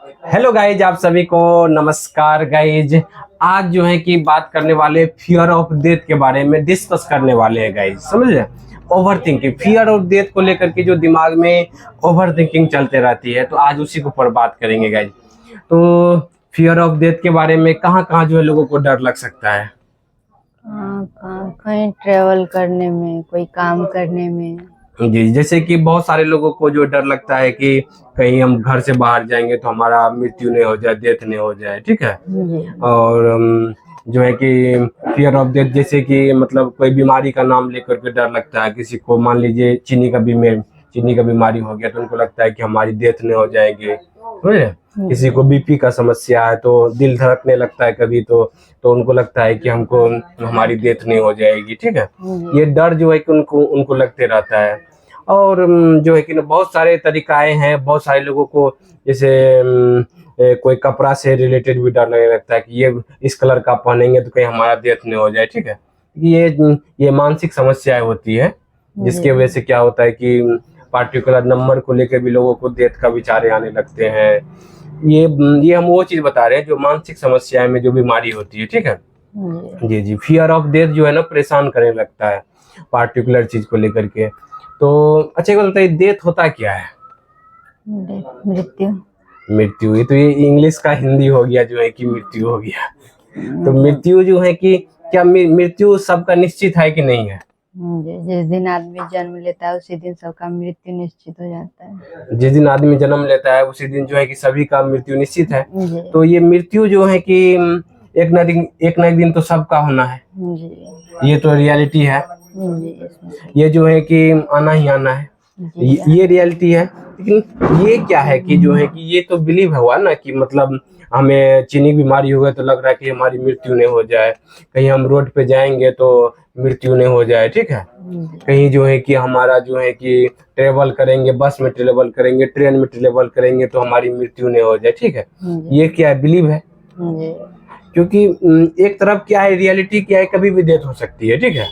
Hello guys, आप सभी को नमस्कार गाइज। आज जो है कि बात करने वाले फियर ऑफ डेथ के बारे में डिस्कस करने वाले हैं गाइज। समझ रहे? Over thinking, fear of death को लेकर के जो दिमाग में ओवर थिंकिंग चलते रहती है, तो आज उसी के ऊपर बात करेंगे गाइज। तो फियर ऑफ डेथ के बारे में कहाँ कहाँ जो है लोगों को डर लग सकता है? कहीं ट्रेवल करने में, कोई काम करने में। जी, जैसे कि बहुत सारे लोगों को जो डर लगता है कि कहीं हम घर से बाहर जाएंगे तो हमारा मृत्यु नहीं हो जाए, डेथ नहीं हो जाए, ठीक है। जी। और जो है कि फियर ऑफ डेथ, जैसे कि मतलब कोई बीमारी का नाम लेकर के डर लगता है। किसी को मान लीजिए चीनी का बीमारी हो गया तो उनको लगता है कि हमारी डेथ नहीं हो जाएगी, समझ रहे? किसी को बीपी का समस्या है तो दिल धड़कने लगता है कभी, तो उनको लगता है कि हमको हमारी डेथ नहीं हो जाएगी, ठीक है। ये डर जो है कि उनको उनको लगते रहता है। और जो है कि ना बहुत सारे तरीकाएं हैं, बहुत सारे लोगों को जैसे कोई कपड़ा से रिलेटेड भी डर लगने लगता है कि ये इस कलर का पहनेंगे तो कहीं हमारा डेथ नहीं हो जाए, ठीक है। ये मानसिक समस्याएं होती है, जिसके वजह से क्या होता है कि पार्टिकुलर नंबर को लेकर भी लोगों को डेथ का विचार आने लगते हैं। ये हम वो चीज बता रहे हैं जो मानसिक समस्याएं में जो बीमारी होती है, ठीक है। जी जी, फियर ऑफ डेथ जो है ना परेशान करने लगता है पार्टिकुलर चीज को लेकर के। तो अच्छा, ये बताइए, डेथ होता क्या है? मृत्यु। मृत्यु, ये तो ये इंग्लिश का हिंदी हो गया, जो है कि मृत्यु हो गया। तो मृत्यु जो है कि क्या मृत्यु सबका निश्चित है कि नहीं है? जिस दिन आदमी जन्म लेता है उसी दिन सबका मृत्यु निश्चित हो जाता है। जिस दिन आदमी जन्म लेता है उसी दिन जो है कि सभी का मृत्यु निश्चित है। जी। तो ये मृत्यु जो है कि एक ना एक दिन तो सबका होना है। जी। ये तो रियलिटी है। जी। ये जो है कि आना ही आना है, ये रियलिटी है। लेकिन ये क्या है कि जो है कि ये तो बिलीव हुआ ना कि मतलब हमें चीनी बीमारी हो गई तो लग रहा है कि हमारी मृत्यु नहीं हो जाए, कहीं हम रोड पे जाएंगे तो मृत्यु नहीं हो जाए, ठीक है। कहीं जो है कि हमारा जो है कि ट्रेवल करेंगे, बस में ट्रेवल करेंगे, ट्रेन में ट्रेवल करेंगे तो हमारी मृत्यु नहीं हो जाए, ठीक है। ये क्या है? बिलीव है। क्योंकि एक तरफ क्या है, रियलिटी क्या है, कभी भी डेथ हो सकती है, ठीक है।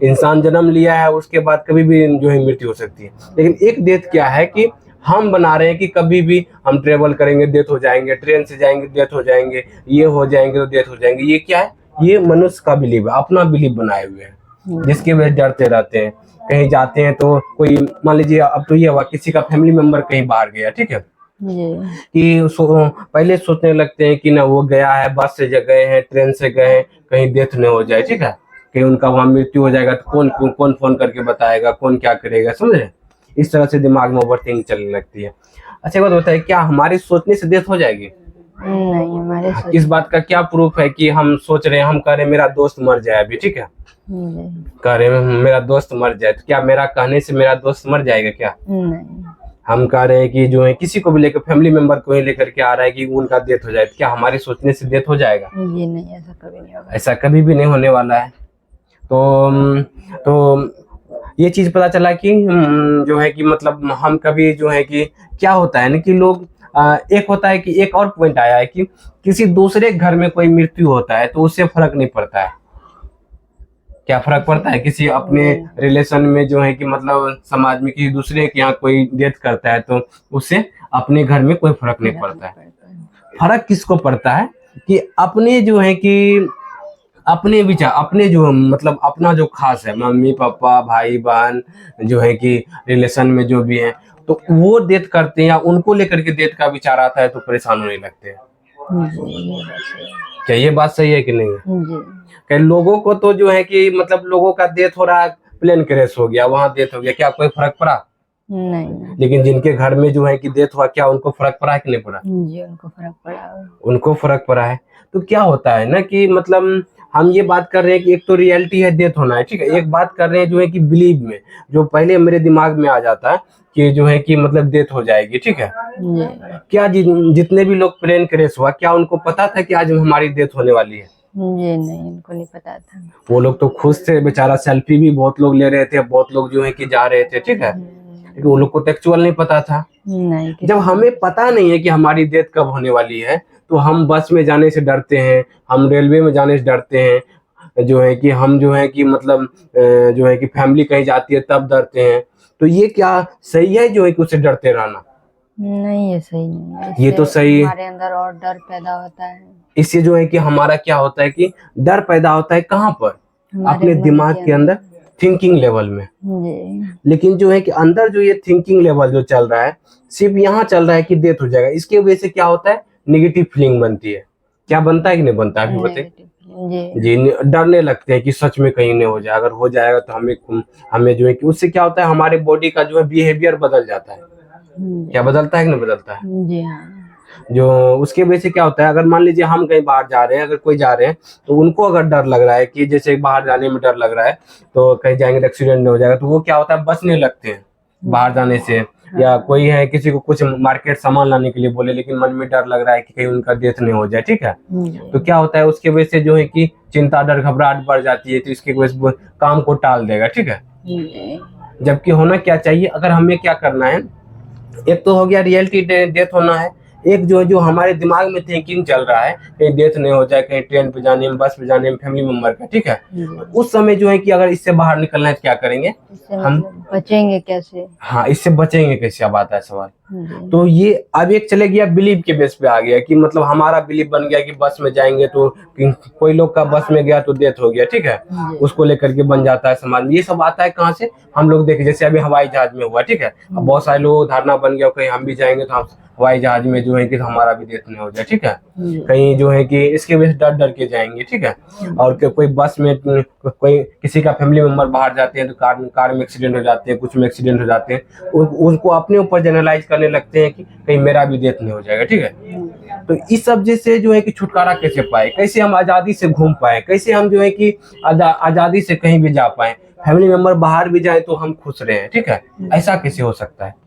इंसान जन्म लिया है, उसके बाद कभी भी जो है मृत्यु हो सकती है। लेकिन एक डेथ क्या है कि हम बना रहे हैं कि कभी भी हम ट्रेवल करेंगे डेथ हो जाएंगे, ट्रेन से जाएंगे डेथ हो जाएंगे, ये हो जाएंगे तो डेथ हो जाएंगे। ये क्या है? ये मनुष्य का बिलीव है, अपना बिलीव बनाए हुए हैं, जिसके वजह डरते रहते हैं। कहीं जाते हैं तो कोई, मान लीजिए अब तो ये हुआ किसी का फैमिली मेंबर कहीं बाहर गया, ठीक है, कि पहले सोचने लगते हैं कि ना वो गया है, बस से गए हैं, ट्रेन से गए हैं, कहीं डेथ नहीं हो जाए, ठीक है। कहीं उनका वहां मृत्यु हो जाएगा तो कौन फोन करके बताएगा, कौन क्या करेगा, समझ रहे? इस तरह से दिमाग में ओवरथिंकिंग चलने लगती है। अच्छा, एक बात बताइए, क्या हमारे सोचने से डेथ हो जाएगी? नहीं, हमारे इस बात का क्या प्रूफ है कि हम सोच रहे हैं, हम कह रहे हैं मेरा दोस्त मर जाए अभी, ठीक है, कह रहे हैं मेरा दोस्त मर जाए, तो क्या मेरा कहने से मेरा दोस्त मर जाएगा क्या? नहीं। हम कह रहे हैं कि जो है किसी को भी लेकर, फैमिली मेंबर को ही लेकर के आ रहा है कि उनका डेथ हो जाए, तो क्या हमारे सोचने से डेथ हो जाएगा? ये नहीं, ऐसा कभी नहीं होगा। ऐसा कभी भी नहीं होने वाला है। तो ये चीज पता चला कि जो है कि मतलब हम कभी जो है कि क्या होता है ना कि लोग एक होता है कि एक और पॉइंट आया है कि किसी दूसरे घर में कोई मृत्यु होता है तो उससे फर्क नहीं पड़ता है। क्या फर्क पड़ता है? किसी अपने रिलेशन में जो है कि मतलब समाज में किसी दूसरे के यहाँ कोई डेथ करता है तो उससे अपने घर में कोई फर्क नहीं पड़ता है। फर्क किसको पड़ता है कि अपने जो है कि अपने विचार, अपने जो मतलब अपना जो खास है, मम्मी पापा भाई बहन जो है कि रिलेशन में जो भी है, तो वो डेथ करते हैं या उनको लेकर के डेथ का विचार आता है तो परेशान होने लगते हैं। क्या ये बात सही है कि नहीं है? कई लोगों को तो जो है कि मतलब लोगों का डेथ हो रहा है, प्लेन क्रैश हो गया, वहां डेथ हो गया, क्या कोई फर्क पड़ा? नहीं। लेकिन जिनके घर में जो है कि डेथ हुआ, क्या उनको फर्क पड़ा है कि नहीं पड़ा? जी, उनको फर्क पड़ा। उनको फर्क पड़ा है। तो क्या होता है ना कि मतलब हम ये बात कर रहे हैं कि एक तो रियलिटी है डेथ होना है, ठीक है। एक बात कर रहे हैं जो है कि बिलीव में, जो पहले मेरे दिमाग में आ जाता है कि जो है कि मतलब डेथ हो जाएगी, ठीक है। क्या जितने भी लोग प्लेन क्रैश हुआ, क्या उनको पता था कि आज हमारी डेथ होने वाली है? ये नहीं, उनको नहीं पता था। वो लोग तो खुश थे बेचारा, सेल्फी भी बहुत लोग ले रहे थे, बहुत लोग जो है कि जा रहे थे, ठीक है। लेकिन वो लोग को तो एक्चुअल नहीं पता था। नहीं। जब हमें पता नहीं है कि हमारी डेथ कब होने वाली है तो हम बस में जाने से डरते हैं, हम रेलवे में जाने से डरते हैं, जो है कि हम जो है कि मतलब जो है कि फैमिली कहीं जाती है तब डरते हैं। तो ये क्या सही है जो है कि उससे डरते रहना? नहीं, ये सही नहीं है। ये तो इससे सही हमारे अंदर और डर पैदा होता है इससे जो है कि हमारा क्या होता है कि डर पैदा होता है कहाँ पर, हमारे अपने मन दिमाग के अंदर, थिंकिंग लेवल में। जी। लेकिन जो है कि अंदर जो ये थिंकिंग लेवल जो चल रहा है सिर्फ यहाँ चल रहा है कि डेथ हो जाएगा। इसकी वजह से क्या होता है, निगेटिव फीलिंग बनती है। क्या बनता है कि नहीं बनता है, अभी बताइए। जी जी, डरने लगते हैं कि सच में कहीं नहीं हो जाए, अगर हो जाएगा तो हमें जो है कि उससे क्या होता है, हमारे बॉडी का जो है बिहेवियर बदल जाता है। क्या बदलता है कि नहीं बदलता है? जी हाँ। जो उसके वजह से क्या होता है, अगर मान लीजिए हम कहीं बाहर जा रहे हैं, अगर कोई जा रहे हैं तो उनको अगर डर लग रहा है कि जैसे बाहर जाने में डर लग रहा है तो कहीं जाएंगे तो एक्सीडेंट नहीं हो जाएगा, तो वो क्या होता है, बचने लगते हैं बाहर जाने से। या कोई है किसी को कुछ मार्केट सामान लाने के लिए बोले, लेकिन मन में डर लग रहा है कि कहीं उनका डेथ नहीं हो जाए, ठीक है, तो क्या होता है, उसके वजह से जो है कि चिंता, डर, घबराहट बढ़ जाती है, तो इसकी वजह से वो काम को टाल देगा, ठीक है। जबकि होना क्या चाहिए, अगर हमें क्या करना है, एक तो हो गया रियलिटी डेथ होना है, एक जो है जो हमारे दिमाग में थिंकिंग चल रहा है कहीं डेथ नहीं हो जाए, कहीं ट्रेन पे जाने में, बस पे जाने में, फैमिली मेंबर का, ठीक है, तो उस समय जो है कि अगर इससे बाहर निकलना है तो क्या करेंगे हम, बचेंगे कैसे? हाँ, इससे बचेंगे कैसे, अब आता है सवाल। तो ये अब एक चले गया बिलीव के बेस पे आ गया कि मतलब हमारा बिलीव बन गया कि बस में जाएंगे तो कोई लोग का बस में गया तो डेथ हो गया, ठीक है, उसको लेकर के बन जाता है समाज में। ये सब आता है कहाँ से, हम लोग देखे जैसे अभी हवाई जहाज में हुआ, ठीक है, अब बहुत सारे लोग धारणा बन गया कहीं हम भी जाएंगे तो हम हवाई जहाज में जो है कि हमारा भी डेथ नहीं हो जाए, ठीक है, कहीं जो है कि इसके वजह से डर डर के जाएंगे, ठीक है। और कोई बस में कोई किसी का फैमिली मेंबर बाहर जाते हैं तो कार में एक्सीडेंट हो जाते हैं, कुछ में एक्सीडेंट हो जाते हैं, उनको अपने ऊपर जनरलाइज करने लगते हैं कि कहीं मेरा भी डेथ नहीं हो जाएगा, ठीक है। तो इस सब से जो है कि छुटकारा कैसे पाए, कैसे हम आजादी से घूम पाए, कैसे हम जो है कि आजादी से कहीं भी जा पाए, फैमिली मेंबर बाहर भी जाए तो हम खुश रहे, ठीक है, ऐसा कैसे हो सकता है?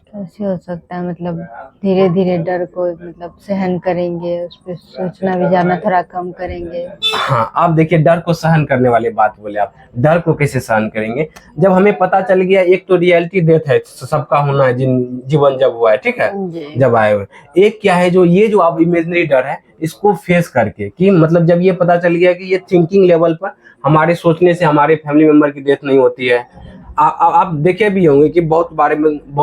कैसे हो सकता है, मतलब धीरे धीरे डर को मतलब सहन करेंगे, उस पर सोचना विचारना थोड़ा कम करेंगे। हाँ, आप देखिए, डर को सहन करने वाली बात बोले आप, डर को कैसे सहन करेंगे, जब हमें पता चल गया एक तो रियलिटी डेथ है, सबका होना है, जीवन जब हुआ है, ठीक है, जब आए हुए, एक क्या है जो ये जो आप इमेजिनरी डर है इसको फेस करके, कि मतलब जब ये पता चल गया कि ये थिंकिंग लेवल पर हमारे सोचने से हमारे फैमिली मेंबर की डेथ नहीं होती है। आप देखे भी होंगे कि बहुत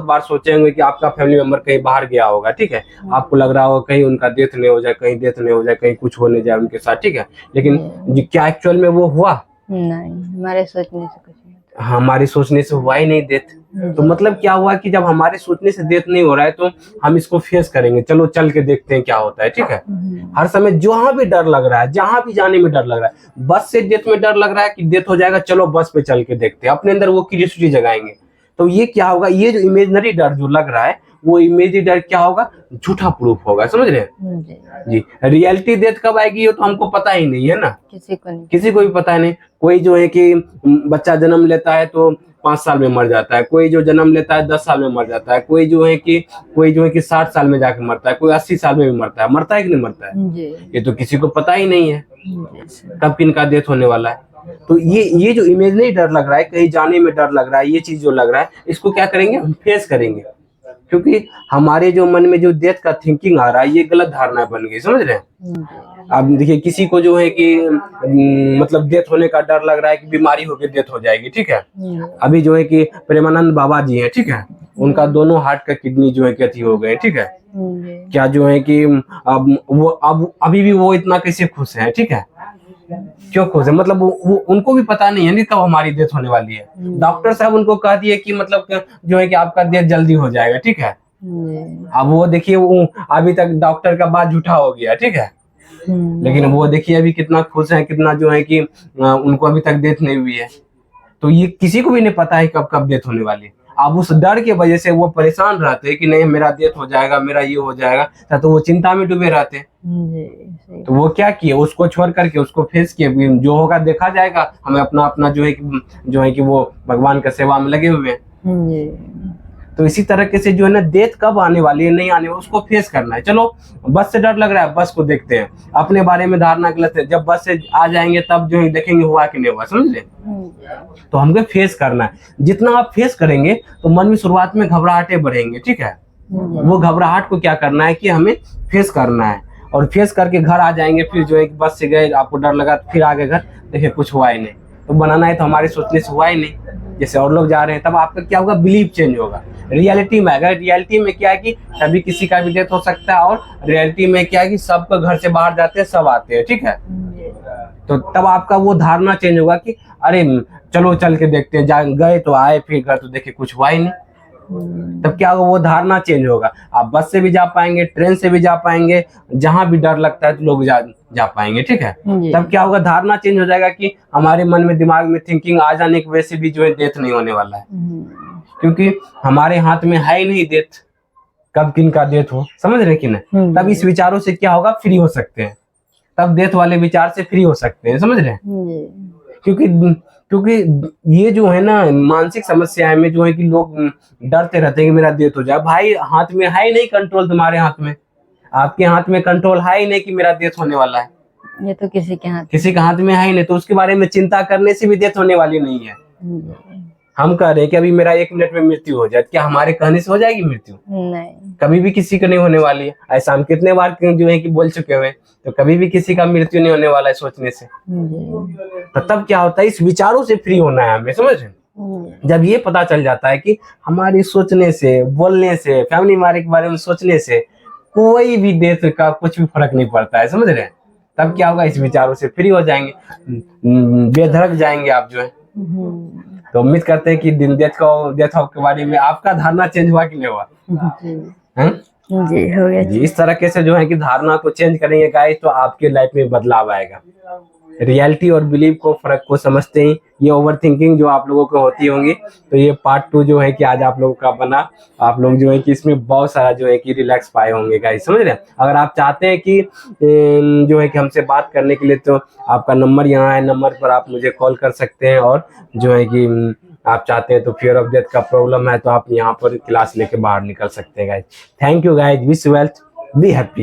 बार सोचे होंगे कि आपका फैमिली मेंबर कहीं बाहर गया होगा, ठीक है, आपको लग रहा होगा कहीं उनका डेथ नहीं हो जाए, कहीं डेथ नहीं हो जाए, कहीं कुछ हो नहीं जाए उनके साथ, ठीक है, लेकिन क्या एक्चुअल में वो हुआ? नहीं, हमारे सोचने से कुछ नहीं। हमारे सोचने से हुआ ही नहीं डेथ। तो मतलब क्या हुआ कि जब हमारे सोचने से डेथ नहीं हो रहा है तो हम इसको फेस करेंगे, चलो चल के देखते हैं क्या होता है, ठीक है। हर समय जहां भी डर लग रहा है, जहां भी जाने में डर लग रहा है, बस से डेथ में डर लग रहा है कि डेथ हो जाएगा, चलो बस पे चल के देखते हैं, अपने अंदर वो क्यूरियोसिटी जगाएंगे। तो ये क्या होगा, ये जो इमेजिनरी डर जो लग रहा है वो इमेजिनरी डर क्या होगा, झूठा प्रूफ होगा, समझ रहे हैं जी। रियलिटी डेथ कब आएगी ये तो हमको पता ही नहीं है ना, किसी को भी पता नहीं। कोई जो है कि बच्चा जन्म लेता है तो 5 साल में मर जाता है, कोई जो जन्म लेता है 10 साल में मर जाता है, कोई जो है कि 60 साल में जाके मरता है, कोई 80 साल में भी मरता है कि नहीं मरता है, ये तो किसी को पता ही नहीं है कब किनका डेथ होने वाला है। तो ये जो इमेजिनरी डर लग रहा है, कहीं जाने में डर लग रहा है, ये चीज जो लग रहा है इसको क्या करेंगे, हम फेस करेंगे, क्योंकि हमारे जो मन में जो डेथ का थिंकिंग आ रहा है ये गलत धारणा बन गई, समझ रहे हैं। अब देखिए, किसी को जो है कि मतलब डेथ होने का डर लग रहा है कि बीमारी होकर डेथ हो जाएगी, ठीक है, अभी जो है कि प्रेमानंद बाबा जी हैं, ठीक है, उनका दोनों हार्ट का किडनी जो है कि अति हो गए, ठीक है, क्या जो है कि अब अभी भी वो इतना कैसे खुश है, ठीक है, क्यों खुश है, मतलब वो उनको भी पता नहीं है नहीं कब हमारी डेथ होने वाली है। डॉक्टर साहब उनको कह दिए कि मतलब जो है कि आपका डेथ जल्दी हो जाएगा, ठीक है, अब वो देखिए वो अभी तक डॉक्टर का बात झूठा हो गया, ठीक है, लेकिन वो देखिए अभी कितना खुश है, कितना जो है कि उनको अभी तक डेथ नहीं हुई है। तो ये किसी को भी नहीं पता है कब कब डेथ होने वाली है। अब उस डर की वजह से वो परेशान रहते हैं कि नहीं मेरा डेथ हो जाएगा, मेरा ये हो जाएगा, तो वो चिंता में डूबे रहते हैं। तो वो क्या किए, उसको छोड़ करके उसको फेस किए, जो होगा देखा जाएगा, हमें अपना जो है कि वो भगवान का सेवा में लगे हुए हैं। तो इसी तरह से जो है ना, डेथ कब आने वाली है, नहीं आने वाली, उसको फेस करना है। चलो बस से डर लग रहा है, बस को देखते हैं, अपने बारे में धारणा गलत है, जब बस से आ जाएंगे तब जो है देखेंगे हुआ कि नहीं हुआ, समझ ले। तो हमको फेस करना है, जितना आप फेस करेंगे तो मन में शुरुआत में घबराहटें बढ़ेंगे, ठीक है, वो घबराहट को क्या करना है कि हमें फेस करना है, और फेस करके घर आ जाएंगे, फिर जो है बस से गए, आपको डर लगा, फिर आगे घर देखे कुछ हुआ ही नहीं, तो बनाना है तो हमारे सोचने से हुआ ही नहीं। जैसे और लोग जा रहे हैं, तब आपका क्या होगा, बिलीफ चेंज होगा। रियलिटी में अगर रियलिटी में क्या है कि कभी किसी का भी डेथ हो सकता है, और रियलिटी में क्या है कि सबका घर से बाहर जाते हैं, सब आते हैं, ठीक है। तो तब आपका वो धारणा चेंज होगा कि अरे चलो चल के देखते हैं, जा गए तो आए, फिर घर तो देखे कुछ हुआ ही नहीं। तब क्या होगा, वो धारणा चेंज होगा। आप बस से भी जा पाएंगे, ट्रेन से भी जा पाएंगे, जहां भी डर लगता है तो लोग जा पाएंगे, ठीक है। तब क्या होगा, धारणा चेंज हो जाएगा कि हमारे मन में, दिमाग में थिंकिंग आ जाने की वजह से भी जो है डेथ नहीं होने वाला है, क्योंकि हमारे हाथ में है ही नहीं डेथ, कब किन का डेथ हो, समझ रहे कि नहीं। तब इस विचारों से क्या होगा, फ्री हो सकते हैं, तब डेथ वाले विचार से फ्री हो सकते हैं, समझ रहे हैं। क्योंकि ये जो है ना मानसिक समस्याएं में जो है कि लोग डरते रहते हैं कि मेरा डेथ हो जाए। भाई हाथ में है ही नहीं कंट्रोल, तुम्हारे हाथ में, आपके हाथ में कंट्रोल है ही नहीं कि मेरा डेथ होने वाला है, ये तो किसी के हाथ में है ही नहीं। तो उसके बारे में चिंता करने से भी डेथ होने वाली नहीं है। हम कह रहे हैं कि अभी मेरा 1 मिनट में मृत्यु हो जाए, क्या हमारे कहने से हो जाएगी मृत्यु? नहीं, कभी भी किसी का नहीं होने वाली है। ऐसा हम कितने बार जो है कि बोल चुके हुए, तो कभी भी किसी का मृत्यु नहीं होने वाला है सोचने से। तो तब क्या होता है, इस विचारों से फ्री होना है हमें, समझ रहे। जब ये पता चल जाता है कि हमारी सोचने से, बोलने से, फैमिली हमारे के बारे में सोचने से कोई भी डेथ का कुछ भी फर्क नहीं पड़ता है, समझ रहे हैं। तब क्या होगा, इस विचारों से फ्री हो जाएंगे, बेधड़क जाएंगे आप जो है। तो उम्मीद करते हैं कि डेथ के बारे में आपका धारणा चेंज हुआ कि नहीं हुआ? जी हो गया जी। इस तरीके से जो है कि धारणा को चेंज करेंगे गाइस, तो आपके लाइफ में बदलाव आएगा। रियलिटी और बिलीव को, फर्क को समझते ही ये ओवर थिंकिंग जो आप लोगों को होती होंगी, तो ये पार्ट 2 जो है कि आज आप लोगों का बना। आप लोग जो है कि इसमें बहुत सारा जो है कि रिलैक्स पाए होंगे गाइस, समझ रहे हैं। अगर आप चाहते हैं कि जो है कि हमसे बात करने के लिए, तो आपका नंबर यहाँ है, नंबर पर आप मुझे कॉल कर सकते हैं। और जो है कि आप चाहते हैं तो फियर ऑफ डेथ का प्रॉब्लम है, तो आप यहाँ पर क्लास लेके बाहर निकल सकते हैं guys. Thank you guys, wish wealth, be happy.